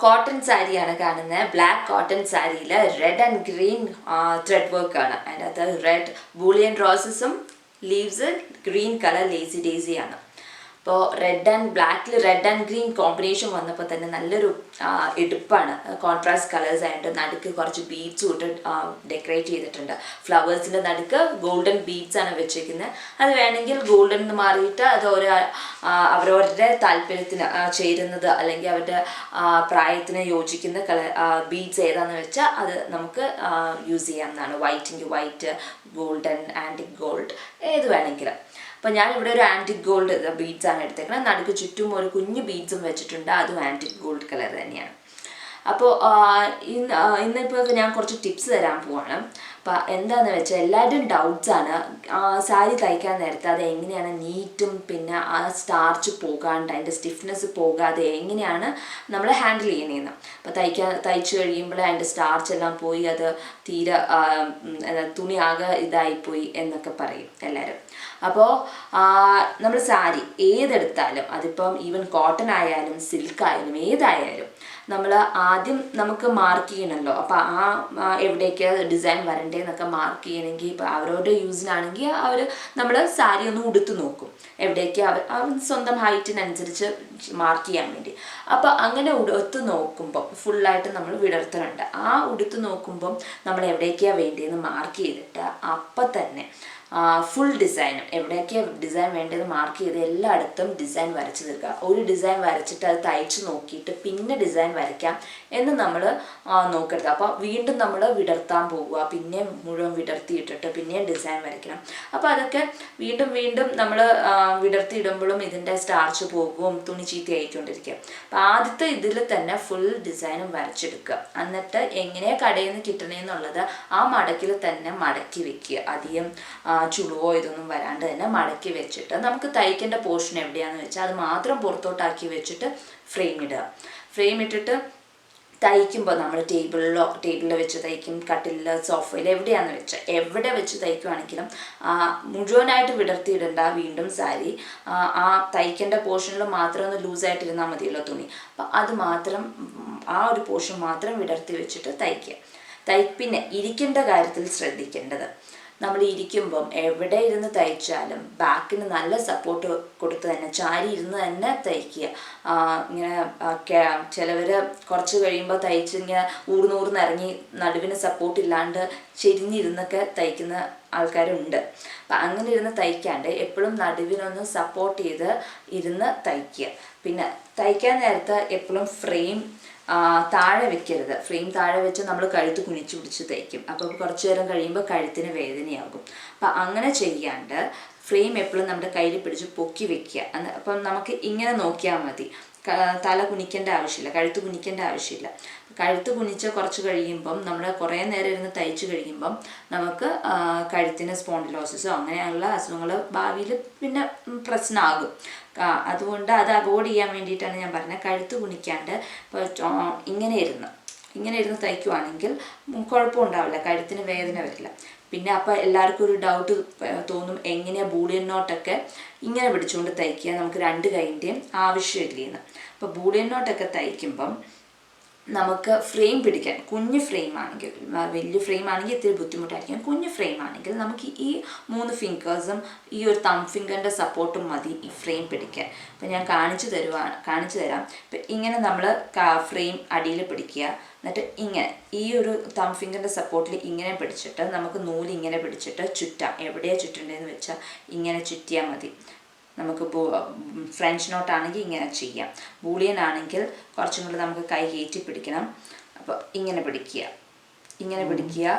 cotton saree ആണ് കാണുന്നത്. Black cotton സാരിയിൽ red and green thread work ആണ്. അതിനകത്ത് റെഡ് ബൂളിയൻ റോസസും leaves green colour lazy daisy ആണ്. അപ്പോൾ റെഡ് ആൻഡ് ബ്ലാക്കിൽ റെഡ് ആൻഡ് ഗ്രീൻ കോമ്പിനേഷൻ വന്നപ്പോൾ തന്നെ നല്ലൊരു എടുപ്പാണ്. കോൺട്രാസ്റ്റ് കളേഴ്സ് ആയിട്ട് നടുക്ക് കുറച്ച് ബീഡ്സ് ഇട്ട് ഡെക്കറേറ്റ് ചെയ്തിട്ടുണ്ട്. ഫ്ലവേഴ്സിൻ്റെ നടുക്ക് ഗോൾഡൻ ബീഡ്സ് ആണ് വെച്ചിരിക്കുന്നത്. അത് വേണമെങ്കിൽ ഗോൾഡൻ എന്ന് മാറിയിട്ട് അത് അവരവരുടെ താല്പര്യത്തിന് ചേരുന്നത് അല്ലെങ്കിൽ അവരുടെ പ്രായത്തിന് യോജിക്കുന്ന കളർ ബീഡ്സ് ഏതാണെന്ന് വെച്ചാൽ അത് നമുക്ക് യൂസ് ചെയ്യാവുന്നതാണ്. വൈറ്റിൻ്റെ വൈറ്റ്, ഗോൾഡൻ, ആൻറ്റിക് ഗോൾഡ് ഏത് വേണമെങ്കിലും. അപ്പോൾ ഞാനിവിടെ ഒരു ആൻറ്റിക് ഗോൾഡ് ബീഡ്സ് ആണ് എടുത്തേക്കുന്നത്. നടുക്ക് ചുറ്റും ഒരു കുഞ്ഞു ബീഡ്സും വെച്ചിട്ടുണ്ട്. അതും ആൻറ്റിക് ഗോൾഡ് കളർ തന്നെയാണ്. അപ്പോൾ ഇന്നിപ്പോൾ ഞാൻ കുറച്ച് ടിപ്സ് തരാൻ പോവാണ്. അപ്പോൾ എന്താണെന്ന് വെച്ചാൽ എല്ലാവരുടെയും ഡൗട്ട്സാണ് സാരി തയ്ക്കാൻ നേരത്തെ അത് എങ്ങനെയാണ് നീറ്റും പിന്നെ ആ സ്റ്റാർച്ച് പോകാണ്ട് അതിൻ്റെ സ്റ്റിഫ്നെസ് പോകാതെ എങ്ങനെയാണ് നമ്മൾ ഹാൻഡിൽ ചെയ്യുന്നതെന്ന്. അപ്പോൾ തയ്ച്ച് കഴിയുമ്പോൾ അതിൻ്റെ സ്റ്റാർച്ച് എല്ലാം പോയി അത് തീരെ തുണി ആകെ ഇതായിപ്പോയി എന്നൊക്കെ പറയും എല്ലാവരും. അപ്പോൾ നമ്മൾ സാരി ഏതെടുത്താലും അതിപ്പം ഈവൻ കോട്ടൺ ആയാലും സിൽക്ക് ആയാലും ഏതായാലും നമ്മൾ ആദ്യം നമുക്ക് മാർക്ക് ചെയ്യണമല്ലോ. അപ്പോൾ എവിടേക്ക് ഡിസൈൻ വരണ്ടേന്നൊക്കെ മാർക്ക് ചെയ്യണമെങ്കിൽ ഇപ്പോൾ അവരവരുടെ യൂസിനാണെങ്കിൽ നമ്മൾ സാരി ഒന്ന് ഉടുത്ത് നോക്കും എവിടേക്ക് അവർ സ്വന്തം ഹൈറ്റിനനുസരിച്ച് മാർക്ക് ചെയ്യാൻ വേണ്ടി. അപ്പോൾ അങ്ങനെ ഉടുത്ത് നോക്കുമ്പം ഫുള്ളായിട്ട് നമ്മൾ വിടർത്തുന്നുണ്ട്. ആ ഉടുത്ത് നോക്കുമ്പം നമ്മൾ എവിടേക്കാണ് വേണ്ടിയെന്ന് മാർക്ക് ചെയ്തിട്ട് അപ്പം തന്നെ ഫുൾ ഡിസൈനും എവിടെയൊക്കെ ഡിസൈൻ വേണ്ടത് മാർക്ക് ചെയ്ത് എല്ലായിടത്തും ഡിസൈൻ വരച്ച് തീർക്കുക. ഒരു ഡിസൈൻ വരച്ചിട്ട് അത് തയ്ച്ച് നോക്കിയിട്ട് പിന്നെ ഡിസൈൻ വരയ്ക്കാം എന്ന് നമ്മൾ നോക്കരുത്. അപ്പോൾ വീണ്ടും നമ്മൾ വിടർത്താൻ പോവുക, പിന്നെ മുഴുവൻ വിടർത്തിയിട്ടിട്ട് പിന്നെയും ഡിസൈൻ വരയ്ക്കണം. അപ്പോൾ അതൊക്കെ വീണ്ടും വീണ്ടും നമ്മൾ വിടർത്തിയിടുമ്പോഴും ഇതിൻ്റെ സ്റ്റാർച്ച് പോകും, തുണി ചീത്തയായിക്കൊണ്ടിരിക്കുക. അപ്പോൾ ആദ്യത്തെ ഇതിൽ തന്നെ ഫുൾ ഡിസൈനും വരച്ചെടുക്കുക. എന്നിട്ട് എങ്ങനെയാണ് കടയിൽ നിന്ന് കിട്ടണേന്നുള്ളത് ആ മടക്കിൽ തന്നെ മടക്കി വെക്കുക. അധികം ചുളുവോ ഇതൊന്നും വരാണ്ട് തന്നെ മടക്കി വെച്ചിട്ട് നമുക്ക് തയ്ക്കേണ്ട പോർഷൻ എവിടെയാണെന്ന് വെച്ചാൽ അത് മാത്രം പുറത്തോട്ടാക്കി വെച്ചിട്ട് ഫ്രെയിം ഇടുക. ഫ്രെയിം ഇട്ടിട്ട് തയ്ക്കുമ്പോൾ നമ്മൾ ടേബിളിൽ വെച്ച് തയ്ക്കും, കട്ടിലിൽ, സോഫയിൽ എവിടെയാണെന്ന് വെച്ചാൽ എവിടെ വെച്ച് തയ്ക്കുവാണെങ്കിലും മുഴുവനായിട്ട് വിടർത്തിയിടണ്ട. വീണ്ടും സാരി ആ തയ്ക്കേണ്ട പോർഷനിൽ മാത്രം ഒന്ന് ലൂസായിട്ടിരുന്നാൽ മതിയല്ലോ തുണി. അപ്പം അത് മാത്രം ആ ഒരു പോർഷൻ മാത്രം വിടർത്തി വെച്ചിട്ട് തയ്ക്കുക. പിന്നെ ഇരിക്കേണ്ട കാര്യത്തിൽ ശ്രദ്ധിക്കേണ്ടത്, നമ്മൾ ഇരിക്കുമ്പം എവിടെ ഇരുന്ന് തയ്ച്ചാലും ബാക്കിന് നല്ല സപ്പോർട്ട് കൊടുത്ത് തന്നെ ചാരി ഇരുന്ന് തന്നെ തയ്ക്കുക. ഇങ്ങനെ ചിലവർ കുറച്ച് കഴിയുമ്പോൾ തയ്ച്ച് ഇങ്ങനെ ഊർന്നൂർന്ന് ഇറങ്ങി നടുവിന് സപ്പോർട്ട് ഇല്ലാണ്ട് ചെരിഞ്ഞിരുന്നൊക്കെ തയ്ക്കുന്ന ആൾക്കാരുണ്ട്. അപ്പം അങ്ങനെ ഇരുന്ന് തയ്ക്കാണ്ട് എപ്പോഴും നടുവിനൊന്ന് സപ്പോർട്ട് ചെയ്ത് ഇരുന്ന് തയ്ക്കുക. പിന്നെ തയ്ക്കാൻ നേരത്ത് എപ്പോഴും ഫ്രെയിം താഴെ വെക്കരുത്. ഫ്രെയിം താഴെ വെച്ച് നമ്മൾ കഴുത്ത് കുനിച്ച് പിടിച്ച് തയ്ക്കും. അപ്പോൾ കുറച്ച് നേരം കഴിയുമ്പോൾ കഴുത്തിന് വേദനയാകും. അപ്പം അങ്ങനെ ചെയ്യാണ്ട് ഫ്രെയിം എപ്പോഴും നമ്മുടെ കയ്യിൽ പിടിച്ച് പൊക്കി വെക്കുക. അപ്പം നമുക്ക് ഇങ്ങനെ നോക്കിയാൽ മതി. തല കുനിക്കേണ്ട ആവശ്യമില്ല, കഴുത്ത് കുനിക്കേണ്ട ആവശ്യമില്ല. കഴുത്ത് കുനിച്ച് കുറച്ച് കഴിയുമ്പം നമ്മൾ കുറേ നേരം ഇരുന്ന് തയ്ച്ച് കഴിയുമ്പം നമുക്ക് കഴുത്തിന് സ്പോണ്ടിലോസിസോ അങ്ങനെയുള്ള അസുഖങ്ങൾ ഭാവിയിൽ പിന്നെ പ്രശ്നമാകും. അതുകൊണ്ട് അത് അവോയ്ഡ് ചെയ്യാൻ വേണ്ടിയിട്ടാണ് ഞാൻ പറഞ്ഞത് കഴുത്ത് കുനിക്കാണ്ട് ഇപ്പോൾ ഇങ്ങനെ ഇരുന്ന് തയ്ക്കുവാണെങ്കിൽ കുഴപ്പമുണ്ടാവില്ല, കഴുത്തിന് വേദന വരില്ല. പിന്നെ അപ്പോൾ എല്ലാവർക്കും ഒരു ഡൗട്ട് തോന്നും, എങ്ങനെയാണ് ബൂളിയൻ നോട്ടൊക്കെ ഇങ്ങനെ പിടിച്ചുകൊണ്ട് തയ്ക്കുക, നമുക്ക് രണ്ട് കൈൻ്റെയും ആവശ്യമില്ലെന്ന്. അപ്പോൾ ബൂളിയൻ നോട്ടൊക്കെ തയ്ക്കുമ്പം നമുക്ക് ഫ്രെയിം പിടിക്കാൻ കുഞ്ഞു ഫ്രെയിം ആണെങ്കിൽ, വലിയ ഫ്രെയിം ആണെങ്കിൽ ഇത്തിരി ബുദ്ധിമുട്ടായിരിക്കും. കുഞ്ഞു ഫ്രെയിം ആണെങ്കിൽ നമുക്ക് ഈ 3 ഫിംഗേഴ്സും ഈ ഒരു തം ഫിംഗറിൻ്റെ സപ്പോർട്ടും മതി ഈ ഫ്രെയിം പിടിക്കാൻ. അപ്പം ഞാൻ കാണിച്ചു തരാം. ഇപ്പം ഇങ്ങനെ നമ്മൾ ഫ്രെയിം അടിയിൽ പിടിക്കുക. എന്നിട്ട് ഇങ്ങനെ ഈ ഒരു തം ഫിംഗറിൻ്റെ സപ്പോർട്ടിൽ ഇങ്ങനെ പിടിച്ചിട്ട് നമുക്ക് നൂല് ഇങ്ങനെ പിടിച്ചിട്ട് ചുറ്റാം. എവിടെയാണ് ചുറ്റേണ്ടതെന്ന് വെച്ചാൽ ഇങ്ങനെ ചുറ്റിയാൽ മതി. നമുക്ക് ഫ്രഞ്ച് നോട്ടാണെങ്കിൽ ഇങ്ങനെ ചെയ്യാം. ബൂളിയൻ ആണെങ്കിൽ കുറച്ചും കൂടി നമുക്ക് കൈ കയറ്റി പിടിക്കണം. അപ്പോൾ ഇങ്ങനെ പിടിക്കുക.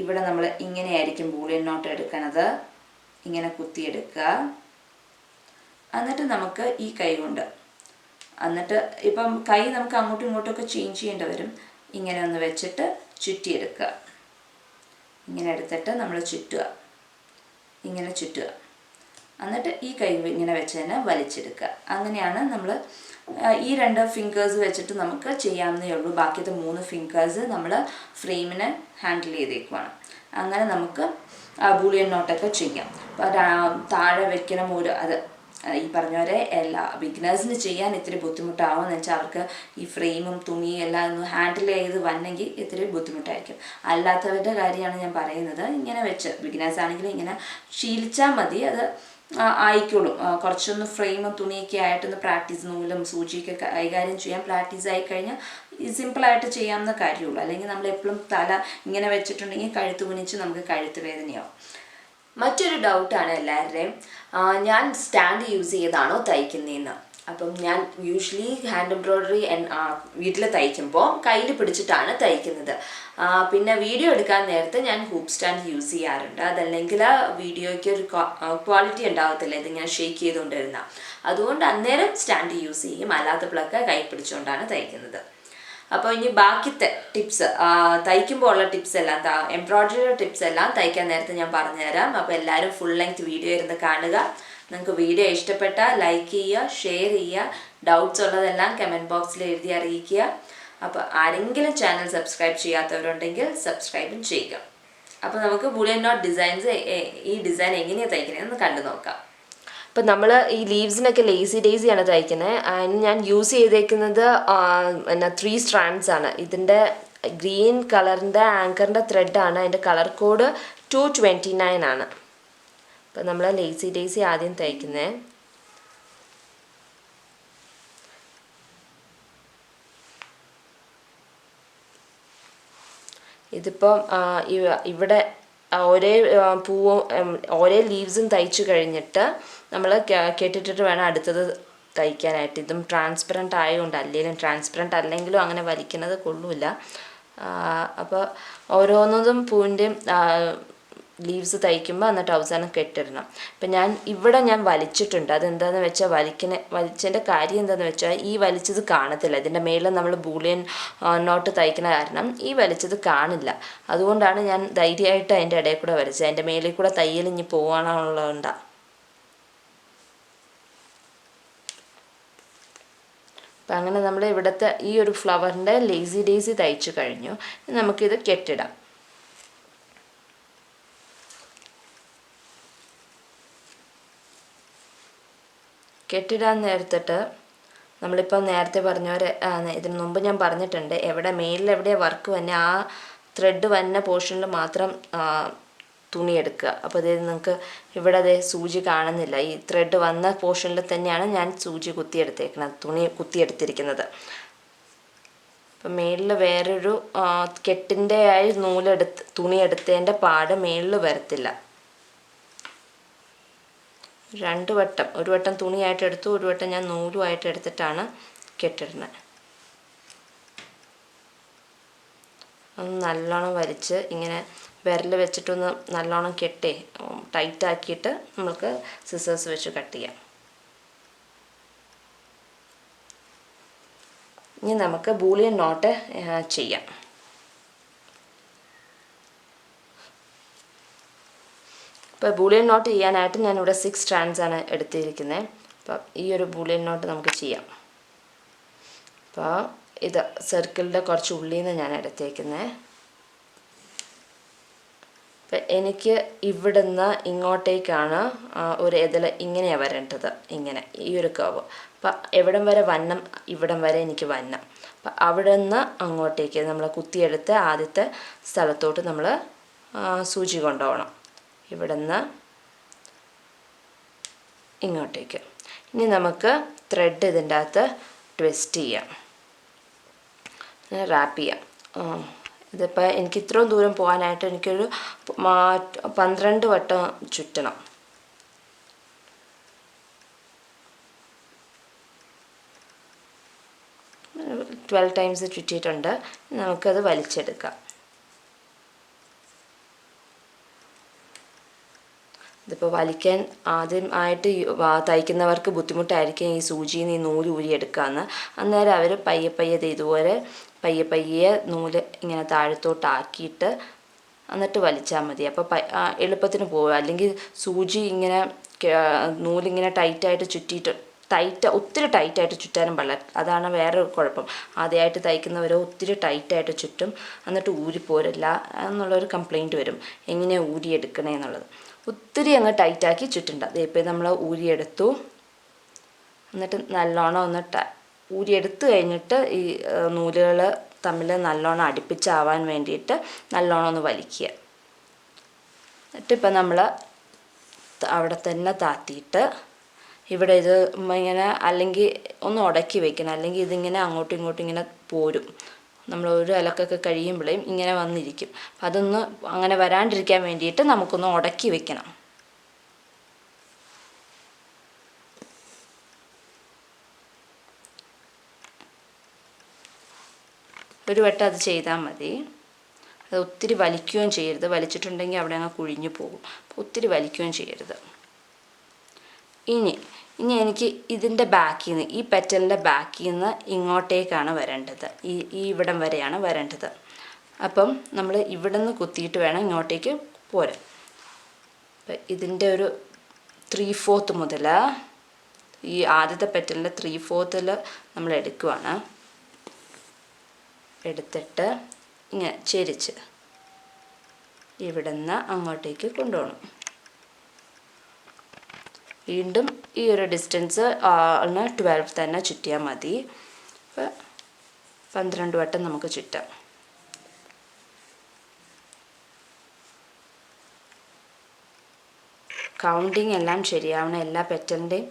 ഇവിടെ നമ്മൾ ഇങ്ങനെയായിരിക്കും ബൂളിയൻ നോട്ട് എടുക്കണത്. ഇങ്ങനെ കുത്തിയെടുക്കുക. എന്നിട്ട് നമുക്ക് ഈ കൈ കൊണ്ട് എന്നിട്ട് ഇപ്പം കൈ നമുക്ക് അങ്ങോട്ടും ഇങ്ങോട്ടുമൊക്കെ ചേഞ്ച് ചെയ്യേണ്ടി വരും. ഇങ്ങനെ ഒന്ന് വെച്ചിട്ട് ചുറ്റിയെടുക്കുക. ഇങ്ങനെ എടുത്തിട്ട് നമ്മൾ ഇങ്ങനെ ചുറ്റുക. എന്നിട്ട് ഈ കൈ ഇങ്ങനെ വെച്ച് തന്നെ വലിച്ചെടുക്കുക. അങ്ങനെയാണ് നമ്മൾ ഈ 2 ഫിംഗേഴ്സ് വെച്ചിട്ട് നമുക്ക് ചെയ്യാവുന്നേ ഉള്ളൂ. ബാക്കിയത്തെ 3 ഫിംഗേഴ്സ് നമ്മൾ ഫ്രെയിമിനെ ഹാൻഡിൽ ചെയ്തേക്കുവാണ്. അങ്ങനെ നമുക്ക് ബൂളിയൻ നോട്ടൊക്കെ ചെയ്യാം. അപ്പോൾ താഴെ വെക്കണം അത് ഈ പറഞ്ഞ പോലെ എല്ലാ ബിഗിനേഴ്സിന് ചെയ്യാൻ ഇത്തിരി ബുദ്ധിമുട്ടാവും എന്ന് വെച്ചാൽ അവർക്ക് ഈ ഫ്രെയിമും തുണിയും എല്ലാം ഒന്ന് ഹാൻഡിൽ ചെയ്ത് വന്നെങ്കിൽ ഇത്തിരി ബുദ്ധിമുട്ടായിരിക്കും. അല്ലാത്തവരുടെ കാര്യമാണ് ഞാൻ പറയുന്നത്. ഇങ്ങനെ വെച്ച് ബിഗിനേഴ്സ് ആണെങ്കിലും ഇങ്ങനെ ശീലിച്ചാൽ മതി, അത് ആയിക്കോളും. കുറച്ചൊന്ന് ഫ്രെയിമും തുണിയൊക്കെ ആയിട്ടൊന്ന് പ്രാക്ടീസ്, നൂലും സൂചിയൊക്കെ കൈകാര്യം ചെയ്യാൻ പ്രാക്ടീസ് ആയിക്കഴിഞ്ഞാൽ സിമ്പിളായിട്ട് ചെയ്യാവുന്ന കാര്യമുള്ളൂ. അല്ലെങ്കിൽ നമ്മൾ എപ്പോഴും തല ഇങ്ങനെ വെച്ചിട്ടുണ്ടെങ്കിൽ കഴുത്ത് കുനിച്ച് നമുക്ക് കഴുത്ത് വേദനയാവും. മറ്റൊരു ഡൗട്ടാണ് എല്ലാവരുടെയും, ഞാൻ സ്റ്റാൻഡ് യൂസ് ചെയ്താണോ തയ്ക്കുന്നതെന്ന്. അപ്പം ഞാൻ യൂഷ്വലി ഹാൻഡ് എംബ്രോയ്ഡറി വീട്ടിൽ തയ്ക്കുമ്പോൾ കയ്യിൽ പിടിച്ചിട്ടാണ് തയ്ക്കുന്നത്. പിന്നെ വീഡിയോ എടുക്കാൻ നേരത്തെ ഞാൻ ഹൂപ്പ് സ്റ്റാൻഡ് യൂസ് ചെയ്യാറുണ്ട്. അതല്ലെങ്കിൽ വീഡിയോയ്ക്ക് ഒരു ക്വാളിറ്റി ഉണ്ടാകത്തില്ല ഇതിങ്ങനെ ഷേക്ക് ചെയ്തുകൊണ്ടിരുന്ന. അതുകൊണ്ട് അന്നേരം സ്റ്റാൻഡ് യൂസ് ചെയ്യും, അല്ലാത്തപ്പോഴൊക്കെ കൈ പിടിച്ചുകൊണ്ടാണ് തയ്ക്കുന്നത്. അപ്പോൾ ഇനി ബാക്കിത്തെ ടിപ്സ്, തയ്ക്കുമ്പോൾ ഉള്ള ടിപ്സ് എല്ലാം, എംബ്രോയ്ഡറിയുടെ ടിപ്സ് എല്ലാം തയ്ക്കാൻ നേരത്തെ ഞാൻ പറഞ്ഞുതരാം. അപ്പോൾ എല്ലാവരും ഫുൾ ലെങ്ത് വീഡിയോ ഇരുന്ന് കാണുക. നിങ്ങൾക്ക് വീഡിയോ ഇഷ്ടപ്പെട്ടാൽ ലൈക്ക് ചെയ്യുക, ഷെയർ ചെയ്യുക, ഡൗട്ട്സ് ഉള്ളതെല്ലാം കമൻറ്റ് ബോക്സിൽ എഴുതി അറിയിക്കുക. അപ്പോൾ ആരെങ്കിലും ചാനൽ സബ്സ്ക്രൈബ് ചെയ്യാത്തവരുണ്ടെങ്കിൽ സബ്സ്ക്രൈബും ചെയ്യുക. അപ്പോൾ നമുക്ക് ബുളിയൻ നോട്ട് ഡിസൈൻസ്, ഈ ഡിസൈൻ എങ്ങനെയാണ് തയ്ക്കുന്നതെന്ന് കണ്ടു നോക്കാം. അപ്പം നമ്മൾ ഈ ലീവ്സിനൊക്കെ ലേസി ഡേസിയാണ് തയ്ക്കുന്നത്. അതിന് ഞാൻ യൂസ് ചെയ്തേക്കുന്നത് 3 strands ആണ്. ഇതിൻ്റെ ഗ്രീൻ കളറിൻ്റെ ആങ്കറിൻ്റെ ത്രെഡാണ്. അതിൻ്റെ കളർ കോഡ് 229 ആണ്. അപ്പം നമ്മൾ ലേസി ഡേസി ആദ്യം തയ്ക്കുന്നത്. ഇതിപ്പം ഇവിടെ ഒരേ പൂവും ഒരേ ലീവ്സും തയ്ച്ചു കഴിഞ്ഞിട്ട് നമ്മൾ കെട്ടിട്ടിട്ട് വേണം അടുത്തത് തയ്ക്കാനായിട്ട്. ഇതും ട്രാൻസ്പെറൻറ്റ് ആയതുകൊണ്ട്, അല്ലെങ്കിലും ട്രാൻസ്പെറൻറ്റ് അല്ലെങ്കിലും അങ്ങനെ വലിക്കുന്നത് കൊള്ളില്ല. അപ്പോൾ ഓരോന്നതും പൂവിൻ്റെയും ലീവ്സ് തയ്ക്കുമ്പോൾ എന്നിട്ട് അവസാനം കെട്ടിടണം. അപ്പം ഞാൻ വലിച്ചിട്ടുണ്ട്. അതെന്താണെന്ന് വെച്ചാൽ വലിച്ചതിൻ്റെ കാര്യം എന്താണെന്ന് വെച്ചാൽ ഈ വലിച്ചത് കാണത്തില്ല. ഇതിൻ്റെ മേളിൽ നമ്മൾ ബൂളിയൻ നോട്ട് തയ്ക്കുന്ന കാരണം ഈ വലിച്ചത് കാണില്ല. അതുകൊണ്ടാണ് ഞാൻ ധൈര്യമായിട്ട് അതിൻ്റെ ഇടയിൽ കൂടെ വലിച്ചത്. അതിൻ്റെ മേളിൽ കൂടെ തയ്യൽ ഇനി പോകാനുള്ളതുകൊണ്ടാണ്. അപ്പം അങ്ങനെ നമ്മൾ ഇവിടുത്തെ ഈ ഒരു ഫ്ലവറിൻ്റെ ലേസി ഡേസി തയ്ച്ചു കഴിഞ്ഞു. നമുക്കിത് കെട്ടിടാം. കെട്ടിടാൻ നേരത്തിട്ട് നമ്മളിപ്പോൾ നേരത്തെ പറഞ്ഞവരെ ഇതിന് മുമ്പ് ഞാൻ പറഞ്ഞിട്ടുണ്ട്, മേലിലെവിടെയാണ് വർക്ക് വന്നെ ആ ത്രെഡ് വന്ന പോർഷനിൽ മാത്രം തുണി എടുക്കുക. അപ്പോൾ ഇത് നിങ്ങൾക്ക് ഇവിടെ അതേ സൂചി കാണുന്നില്ല. ഈ ത്രെഡ് വന്ന പോർഷനിൽ തന്നെയാണ് ഞാൻ സൂചി കുത്തിയെടുത്തേക്കുന്നത്, തുണി കുത്തിയെടുത്തിരിക്കുന്നത്. അപ്പം മേളിൽ വേറൊരു കെട്ടിൻ്റെ ആയി തുണി എടുത്തതിൻ്റെ പാട് മേളിൽ വരത്തില്ല. 2 വട്ടം, ഒരു വട്ടം തുണിയായിട്ട് എടുത്തു, ഒരു വട്ടം ഞാൻ നൂലുമായിട്ട് എടുത്തിട്ടാണ് കെട്ടിടുന്നത്. ഒന്ന് നല്ലോണം വലിച്ച് ഇങ്ങനെ വിരൽ വെച്ചിട്ടൊന്ന് നല്ലോണം കെട്ടി ടൈറ്റാക്കിയിട്ട് നമുക്ക് സിസേഴ്സ് വെച്ച് കട്ട് ചെയ്യാം. ഇനി നമുക്ക് ബൂളിയൻ നോട്ട് ചെയ്യാം. ഇപ്പോൾ ബൂളിയൻ നോട്ട് ചെയ്യാനായിട്ട് ഞാനിവിടെ 6 strands ആണ് എടുത്തിരിക്കുന്നത്. അപ്പം ഈ ഒരു ബൂളിയൻ നോട്ട് നമുക്ക് ചെയ്യാം. അപ്പോൾ ഇത് സർക്കിളിൻ്റെ കുറച്ച് ഉള്ളിൽ നിന്ന് ഞാൻ എടുത്തേക്കുന്നത്. അപ്പം എനിക്ക് ഇവിടുന്ന് ഇങ്ങോട്ടേക്കാണ് ഒരു ഇതിൽ ഇങ്ങനെയാണ് വരേണ്ടത്, ഇങ്ങനെ ഈ ഒരു കർവ്. അപ്പം എവിടം വരെ വന്നം, ഇവിടം വരെ എനിക്ക് വന്നം. അപ്പം അവിടെ നിന്ന് അങ്ങോട്ടേക്ക് നമ്മൾ കുത്തിയെടുത്ത് ആദ്യത്തെ സ്ഥലത്തോട്ട് നമ്മൾ സൂചി കൊണ്ടുപോകണം. ഇവിടെ നിന്ന് ഇങ്ങോട്ടേക്ക്. ഇനി നമുക്ക് ത്രെഡ് ഇതിൻ്റെ അകത്ത് ട്വിസ്റ്റ് ചെയ്യാം, റാപ്പ് ചെയ്യാം. ഇതിപ്പോൾ എനിക്ക് ഇത്രയും ദൂരം പോകാനായിട്ട് എനിക്കൊരു 12 വട്ടം ചുറ്റണം. – 12 times ചുറ്റിയിട്ടുണ്ട്. നമുക്കത് വലിച്ചെടുക്കാം. ഇതിപ്പോൾ വലിക്കാൻ ആദ്യമായിട്ട് തയ്ക്കുന്നവർക്ക് ബുദ്ധിമുട്ടായിരിക്കും ഈ സൂചിയിൽ നിന്ന് ഈ നൂല് ഊരിയെടുക്കാമെന്ന്. അന്നേരം അവർ പയ്യെ ഇതുപോലെ പയ്യെ നൂല് ഇങ്ങനെ താഴത്തോട്ടാക്കിയിട്ട് എന്നിട്ട് വലിച്ചാൽ മതി. അപ്പോൾ എളുപ്പത്തിന് പോകും. അല്ലെങ്കിൽ സൂചി ഇങ്ങനെ നൂലിങ്ങനെ ടൈറ്റായിട്ട് ഒത്തിരി ടൈറ്റായിട്ട് ചുറ്റാനും പാടില്ല. അതാണ് വേറൊരു കുഴപ്പം. ആദ്യമായിട്ട് തയ്ക്കുന്നവർ ഒത്തിരി ടൈറ്റായിട്ട് ചുറ്റും, എന്നിട്ട് ഊരിപ്പോരില്ല എന്നുള്ളൊരു കംപ്ലയിൻറ്റ് വരും, എങ്ങനെയാണ് ഊരിയെടുക്കണേ എന്നുള്ളത്. ഒത്തിരി അങ്ങ് ടൈറ്റാക്കി ചുറ്റണ്ട. ഇപ്പോൾ നമ്മൾ ഊരിയെടുത്തു. എന്നിട്ട് നല്ലോണം ഒന്ന് ഊരിയെടുത്ത് കഴിഞ്ഞിട്ട് ഈ നൂലുകൾ തമ്മിൽ നല്ലോണം അടുപ്പിച്ചാവാൻ വേണ്ടിയിട്ട് നല്ലോണം ഒന്ന് വലിക്കുക. എന്നിട്ടിപ്പോൾ നമ്മൾ അവിടെ തന്നെ താത്തിയിട്ട് ഇവിടെ ഇത് ഇങ്ങനെ അല്ലെങ്കിൽ ഒന്ന് ഉടക്കി വെക്കണം, അല്ലെങ്കിൽ ഇതിങ്ങനെ അങ്ങോട്ടും ഇങ്ങോട്ടും ഇങ്ങനെ പോരും. നമ്മൾ ഒരു അലക്കൊക്കെ കഴിയുമ്പോഴേയും ഇങ്ങനെ വന്നിരിക്കും. അപ്പം അതൊന്ന് അങ്ങനെ വരാണ്ടിരിക്കാൻ വേണ്ടിയിട്ട് നമുക്കൊന്ന് ഉടക്കി വെക്കണം. ഒരു വട്ടം അത് ചെയ്താൽ മതി. അത് ഒത്തിരി വലിക്കുകയും ചെയ്യരുത്. വലിച്ചിട്ടുണ്ടെങ്കിൽ അവിടെ അങ്ങ് കുഴിഞ്ഞു പോകും. അപ്പോൾ ഒത്തിരി വലിക്കുകയും ചെയ്യരുത്. ഇനി എനിക്ക് ഇതിൻ്റെ ബാക്കിൽ നിന്ന്, ഈ പെറ്റലിൻ്റെ ബാക്കിൽ നിന്ന് ഇങ്ങോട്ടേക്കാണ് വരേണ്ടത്. ഈ ഇവിടം വരെയാണ് വരേണ്ടത്. അപ്പം നമ്മൾ ഇവിടെ നിന്ന് കുത്തിയിട്ട് വേണം ഇങ്ങോട്ടേക്ക് പോരാൻ. അപ്പം ഇതിൻ്റെ ഒരു 3/4 മുതൽ ഈ ആദ്യത്തെ പെറ്റലിൻ്റെ 3/4 നമ്മൾ എടുക്കുവാണ്. എടുത്തിട്ട് ഇങ്ങനെ ചെരിച്ച് ഇവിടെ നിന്ന് അങ്ങോട്ടേക്ക് കൊണ്ടുപോകണം. വീണ്ടും ഈ ഒരു ഡിസ്റ്റൻസ് 12 തന്നെ ചുറ്റിയാൽ മതി. അപ്പോൾ 12 വട്ടം നമുക്ക് ചുറ്റാം. കൗണ്ടിങ് എല്ലാം ശരിയാവണം. എല്ലാ പെറ്റലിൻ്റെയും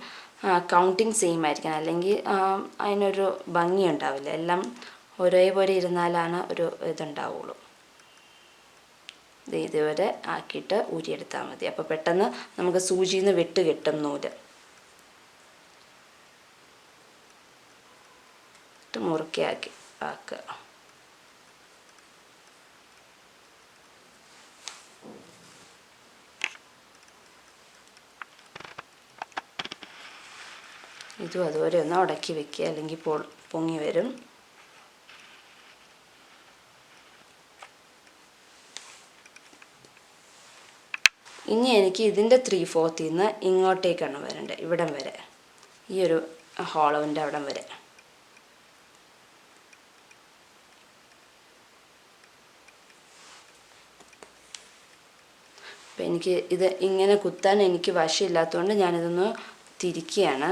കൗണ്ടിങ് സെയിം ആയിരിക്കണം, അല്ലെങ്കിൽ അതിനൊരു ഭംഗി ഉണ്ടാവില്ല. എല്ലാം ഒരേപോലെ ഇരുന്നാലാണ് ഒരു ഇതുണ്ടാവുള്ളൂ. ഇതുവരെ ആക്കിയിട്ട് ഊരിയെടുത്താൽ മതി. അപ്പോൾ പെട്ടെന്ന് നമുക്ക് സൂചിയിൽ നിന്ന് വിട്ട് കിട്ടും നൂല്. മുറുക്കി ആക്കുക. ഇതും അതുപോലെ ഒന്ന് ഉടക്കി വെക്കുക, അല്ലെങ്കിൽ പൊങ്ങി വരും. ഇനി എനിക്ക് ഇതിൻ്റെ 3/4 നിന്ന് ഇങ്ങോട്ടേക്കാണ് വരേണ്ടത്, ഇവിടം വരെ, ഈ ഒരു ഹോളോവിൻ്റെ അവിടം വരെ. അപ്പം എനിക്ക് ഇത് ഇങ്ങനെ കുത്താൻ എനിക്ക് വശമില്ലാത്തതുകൊണ്ട് ഞാനിതൊന്ന് തിരിക്കുകയാണ്.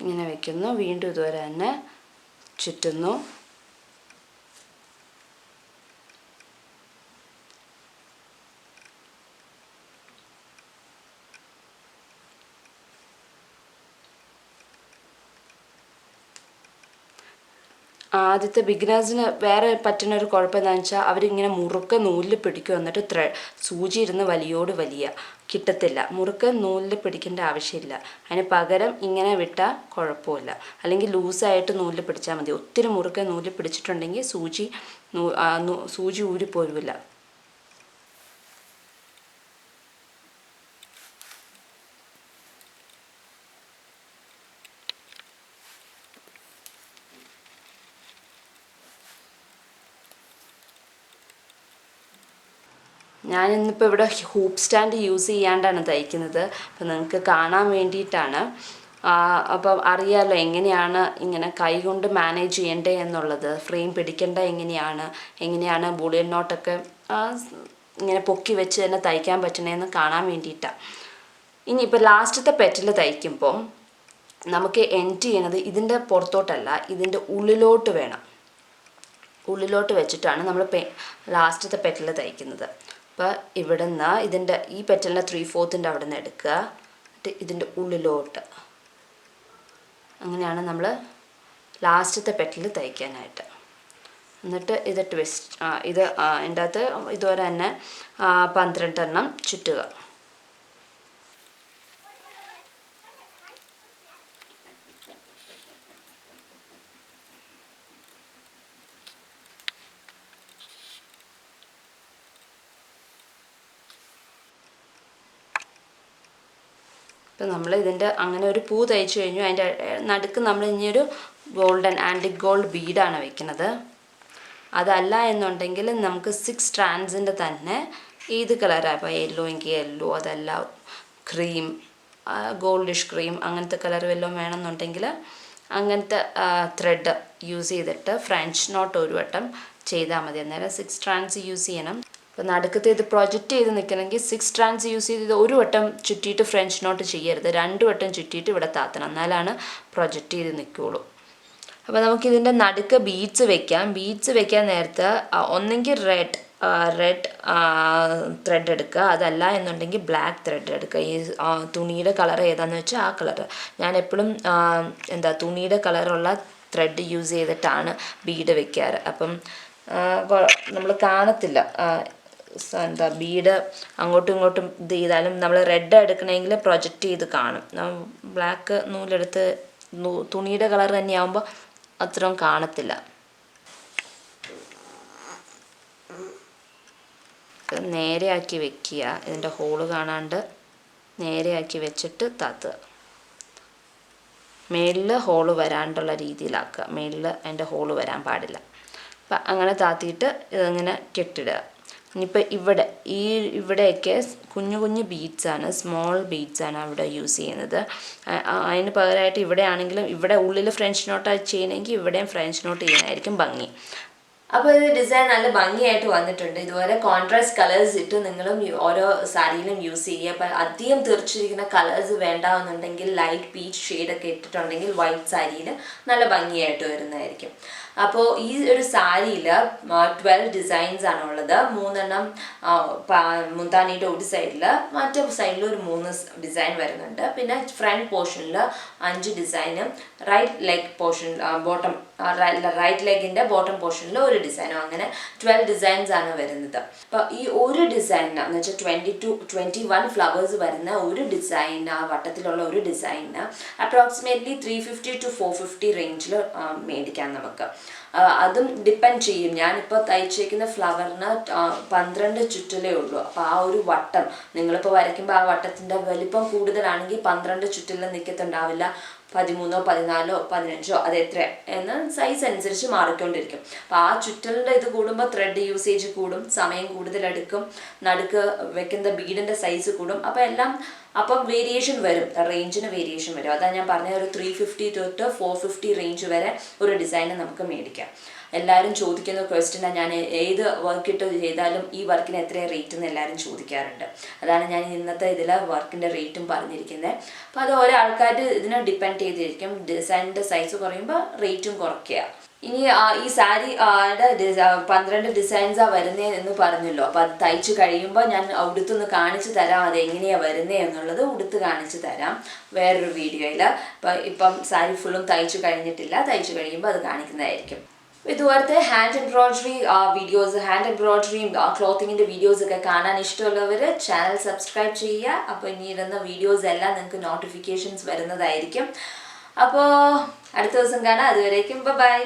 ഇങ്ങനെ വയ്ക്കുന്നു. വീണ്ടും ഇതുവരെ തന്നെ ചുറ്റുന്നു. ആദ്യത്തെ ബിഗിനേഴ്സിന് വേറെ പറ്റുന്ന ഒരു കുഴപ്പം എന്താണെന്ന് വെച്ചാൽ അവരിങ്ങനെ മുറുക്ക നൂലിൽ പിടിക്കും, എന്നിട്ട് സൂചി ഇരുന്ന് വലിയ കിട്ടത്തില്ല. മുറുക്ക നൂലിൽ പിടിക്കേണ്ട ആവശ്യമില്ല. അതിന് പകരം ഇങ്ങനെ വിട്ടാൽ കുഴപ്പമില്ല, അല്ലെങ്കിൽ ലൂസായിട്ട് നൂലിൽ പിടിച്ചാൽ മതി. ഒത്തിരി മുറുക്ക നൂലിൽ പിടിച്ചിട്ടുണ്ടെങ്കിൽ സൂചി ഊരിപ്പോരില്ല. ഞാനിന്നിപ്പോൾ ഇവിടെ ഹൂപ്പ് സ്റ്റാൻഡ് യൂസ് ചെയ്യാണ്ടാണ് തയ്ക്കുന്നത്. അപ്പോൾ നിങ്ങൾക്ക് കാണാൻ വേണ്ടിയിട്ടാണ്. അപ്പം അറിയാമല്ലോ എങ്ങനെയാണ് ഇങ്ങനെ കൈകൊണ്ട് മാനേജ് ചെയ്യേണ്ടത് എന്നുള്ളത്. ഫ്രെയിം പിടിക്കേണ്ട എങ്ങനെയാണ് ബൂളിയൻ നോട്ടൊക്കെ ഇങ്ങനെ പൊക്കി വെച്ച് തന്നെ തയ്ക്കാൻ പറ്റണേന്ന് കാണാൻ വേണ്ടിയിട്ടാണ്. ഇനിയിപ്പോൾ ലാസ്റ്റത്തെ പെറ്റിൽ തയ്ക്കുമ്പം നമുക്ക് എൻഡ് ചെയ്യണത് ഇതിൻ്റെ പുറത്തോട്ടല്ല, ഇതിൻ്റെ ഉള്ളിലോട്ട് വേണം. ഉള്ളിലോട്ട് വെച്ചിട്ടാണ് നമ്മൾ ലാസ്റ്റത്തെ പെറ്റിൽ തയ്ക്കുന്നത്. അപ്പോൾ ഇവിടെ നിന്ന് ഇതിൻ്റെ ഈ പെറ്റലിൻ്റെ 3/4 അവിടെ നിന്ന് എടുക്കുക, എന്നിട്ട് ഇതിൻ്റെ ഉള്ളിലോട്ട്. അങ്ങനെയാണ് നമ്മൾ ലാസ്റ്റത്തെ പെറ്റൽ തയ്ക്കാനായിട്ട്. എന്നിട്ട് ഇത് ഇതിൻ്റെ അകത്ത് ഇതുവരെ തന്നെ 12 എണ്ണം ചുറ്റുക. ഇപ്പം നമ്മൾ ഇതിൻ്റെ അങ്ങനെ ഒരു പൂ തയ്ച്ചു കഴിഞ്ഞു. അതിൻ്റെ നടുക്ക് നമ്മൾ ഇനിയൊരു ഗോൾഡൻ ആൻറ്റിക് ഗോൾഡ് ബീഡാണ് വെക്കുന്നത്. അതല്ല എന്നുണ്ടെങ്കിൽ നമുക്ക് 6 സ്ട്രാൻഡ്സിൻ്റെ തന്നെ ഏത് കളറാണ്, ഇപ്പോൾ യെല്ലോ എങ്കിൽ യെല്ലോ, അതല്ല ക്രീം, ഗോൾഡിഷ് ക്രീം, അങ്ങനത്തെ കളർ വല്ലതും വേണമെന്നുണ്ടെങ്കിൽ അങ്ങനത്തെ ത്രെഡ് യൂസ് ചെയ്തിട്ട് ഫ്രഞ്ച് നോട്ട് ഒരു വട്ടം ചെയ്താൽ മതി. അന്നേരം 6 സ്ട്രാൻഡ്സ് യൂസ് ചെയ്യണം. അപ്പോൾ നടുക്കത്തെ ഇത് പ്രൊജക്റ്റ് ചെയ്ത് നിൽക്കണമെങ്കിൽ 6 strands യൂസ് ചെയ്ത് ഒരു വട്ടം ചുറ്റിയിട്ട് ഫ്രഞ്ച് നോട്ട് ചെയ്യരുത്, 2 വട്ടം ചുറ്റിയിട്ട് ഇവിടെ താത്തണം, എന്നാലാണ് പ്രൊജക്റ്റ് ചെയ്ത് നിൽക്കുകയുള്ളൂ. അപ്പോൾ നമുക്കിതിൻ്റെ നടുക്ക് ബീഡ്സ് വെക്കാം. ബീഡ്സ് വെക്കാൻ നേരത്ത് ഒന്നെങ്കിൽ റെഡ് ത്രെഡ് എടുക്കുക, അതല്ല എന്നുണ്ടെങ്കിൽ ബ്ലാക്ക് ത്രെഡ് എടുക്കുക. ഈ തുണിയുടെ കളർ ഏതാണെന്ന് വെച്ചാൽ ആ കളർ. ഞാൻ എപ്പോഴും തുണിയുടെ കളറുള്ള ത്രെഡ് യൂസ് ചെയ്തിട്ടാണ് ബീഡ് വെക്കാറ്. അപ്പം നമ്മൾ കാണത്തില്ല ബീഡ് അങ്ങോട്ടും ഇങ്ങോട്ടും ഇത് ചെയ്താലും. നമ്മൾ റെഡ് എടുക്കണമെങ്കിൽ പ്രൊജക്റ്റ് ചെയ്ത് കാണും. ബ്ലാക്ക് നൂലെടുത്ത് തുണിയുടെ കളർ തന്നെയാകുമ്പോൾ അത്രയും കാണത്തില്ല. നേരെയാക്കി വെക്കുക, ഇതിൻ്റെ ഹോള് കാണാണ്ട് നേരെയാക്കി വെച്ചിട്ട് താത്തുക. മേളിൽ ഹോള് വരാണ്ടുള്ള രീതിയിലാക്കുക, മേളിൽ അതിൻ്റെ ഹോള് വരാൻ പാടില്ല. അപ്പം അങ്ങനെ താത്തിയിട്ട് ഇതിങ്ങനെ കെട്ടിടുക. ഇനിയിപ്പോൾ ഇവിടെയൊക്കെ കുഞ്ഞു കുഞ്ഞു ബീഡ്സാണ്, സ്മോൾ ബീഡ്സാണ് അവിടെ യൂസ് ചെയ്യുന്നത്. അതിന് പകരമായിട്ട് ഇവിടെ ആണെങ്കിലും ഇവിടെ ഉള്ളിൽ ഫ്രഞ്ച് നോട്ടായി ചെയ്യണമെങ്കിൽ ഇവിടെയും ഫ്രഞ്ച് നോട്ട് ചെയ്യുന്നതായിരിക്കും ഭംഗി. അപ്പോൾ ഇത് ഡിസൈൻ നല്ല ഭംഗിയായിട്ട് വന്നിട്ടുണ്ട്. ഇതുപോലെ കോൺട്രാസ്റ്റ് കളേഴ്സ് ഇട്ട് നിങ്ങളും ഓരോ സാരിയിലും യൂസ് ചെയ്യുക. അപ്പം അധികം തെറിച്ചിരിക്കുന്ന കളേഴ്സ് വേണ്ടാവുന്നുണ്ടെങ്കിൽ ലൈറ്റ് പീച്ച് ഷെയ്ഡൊക്കെ ഇട്ടിട്ടുണ്ടെങ്കിൽ വൈറ്റ് സാരിയിൽ നല്ല ഭംഗിയായിട്ട് വരുന്നതായിരിക്കും. അപ്പോൾ ഈ ഒരു സാരിയിൽ 12 ഡിസൈൻസ് ആണുള്ളത്. 3 മുന്താനിയുടെ ഒരു സൈഡിൽ, മറ്റേ സൈഡിൽ ഒരു 3 ഡിസൈൻ വരുന്നുണ്ട്. പിന്നെ ഫ്രണ്ട് പോർഷനിൽ 5 ഡിസൈനും, റൈറ്റ് ലെഗ് പോർഷൻ റൈറ്റ് ലെഗിൻ്റെ ബോട്ടം പോർഷനിൽ ഒരു ഡിസൈനും, അങ്ങനെ 12 ഡിസൈൻസ് ആണ് വരുന്നത്. അപ്പോൾ ഈ ഒരു ഡിസൈനിന് എന്ന് വെച്ചാൽ 21 ഫ്ലവേഴ്സ് വരുന്ന ഒരു ഡിസൈൻ, ആ വട്ടത്തിലുള്ള ഒരു ഡിസൈനിന് അപ്രോക്സിമേറ്റ്ലി 350 to 450 റേഞ്ചിൽ മേടിക്കാം നമുക്ക്. അതും ഡിപ്പെൻഡ് ചെയ്യും. ഞാനിപ്പോൾ തയ്ച്ചേക്കുന്ന ഫ്ലവറിന് 12 ചുറ്റലേ ഉള്ളൂ. അപ്പോൾ ആ ഒരു വട്ടം നിങ്ങളിപ്പോൾ വരയ്ക്കുമ്പോൾ ആ വട്ടത്തിൻ്റെ വലിപ്പം കൂടുതലാണെങ്കിൽ 12 ചുറ്റലിൽ നിൽക്കത്തുണ്ടാവില്ല, 13, 14, 15 അത് എത്ര എന്ന് സൈസ് അനുസരിച്ച് മാറിക്കൊണ്ടിരിക്കും. അപ്പോൾ ആ ചുറ്റലിൻ്റെ ഇത് കൂടുമ്പോൾ ത്രെഡ് യൂസേജ് കൂടും, സമയം കൂടുതലെടുക്കും, നടുക്ക് വെക്കുന്ന ബീഡിൻ്റെ സൈസ് കൂടും. അപ്പം വേരിയേഷൻ വരും, റേഞ്ചിന് വേരിയേഷൻ വരും. അതാണ് ഞാൻ പറഞ്ഞ ഒരു 350 തൊട്ട് 450 റേഞ്ച് വരെ ഒരു ഡിസൈന് നമുക്ക് മേടിക്കാം. എല്ലാവരും ചോദിക്കുന്ന ക്വസ്റ്റ്യനാണ്, ഞാൻ ഏത് വർക്ക് ഇട്ട് ചെയ്താലും ഈ വർക്കിന് എത്രയാണ് റേറ്റ് എന്ന് എല്ലാവരും ചോദിക്കാറുണ്ട്. അതാണ് ഞാൻ ഇന്നത്തെ ഇതിൽ വർക്കിൻ്റെ റേറ്റും പറഞ്ഞിരിക്കുന്നത്. അപ്പോൾ അത് ഓരോ ആൾക്കാർ ഇതിനെ ഡിപ്പെൻഡ് ചെയ്തിരിക്കും. ഡിസൈനിൻ്റെ സൈസ് കുറയുമ്പോൾ റേറ്റും കുറയ്ക്കുക. ഇനി ഈ സാരിയുടെ 12 ഡിസൈൻസാണ് വരുന്നത് എന്ന് പറഞ്ഞല്ലോ. അപ്പോൾ അത് തയ്ച്ച് കഴിയുമ്പോൾ ഞാൻ ഉടുത്തൊന്ന് കാണിച്ചു തരാം, അത് എങ്ങനെയാണ് വരുന്നത് എന്നുള്ളത് ഉടുത്ത് കാണിച്ചു തരാം വേറൊരു വീഡിയോയിൽ. ഇപ്പം സാരി ഫുള്ളും തയ്ച്ചു കഴിഞ്ഞിട്ടില്ല, തയ്ച്ചു കഴിയുമ്പോൾ അത് കാണിക്കുന്നതായിരിക്കും. ഇതുപോലത്തെ ഹാൻഡ് എംബ്രോയിഡറിയും ക്ലോത്തിങ്ങിൻ്റെ വീഡിയോസൊക്കെ കാണാൻ ഇഷ്ടമുള്ളവർ ചാനൽ സബ്സ്ക്രൈബ് ചെയ്യുക. അപ്പോൾ ഇനി ഇടുന്ന വീഡിയോസ് എല്ലാം നിങ്ങൾക്ക് നോട്ടിഫിക്കേഷൻസ് വരുന്നതായിരിക്കും. അപ്പോൾ അടുത്ത ദിവസം കാണാം. അതുവരേക്കും ബൈ.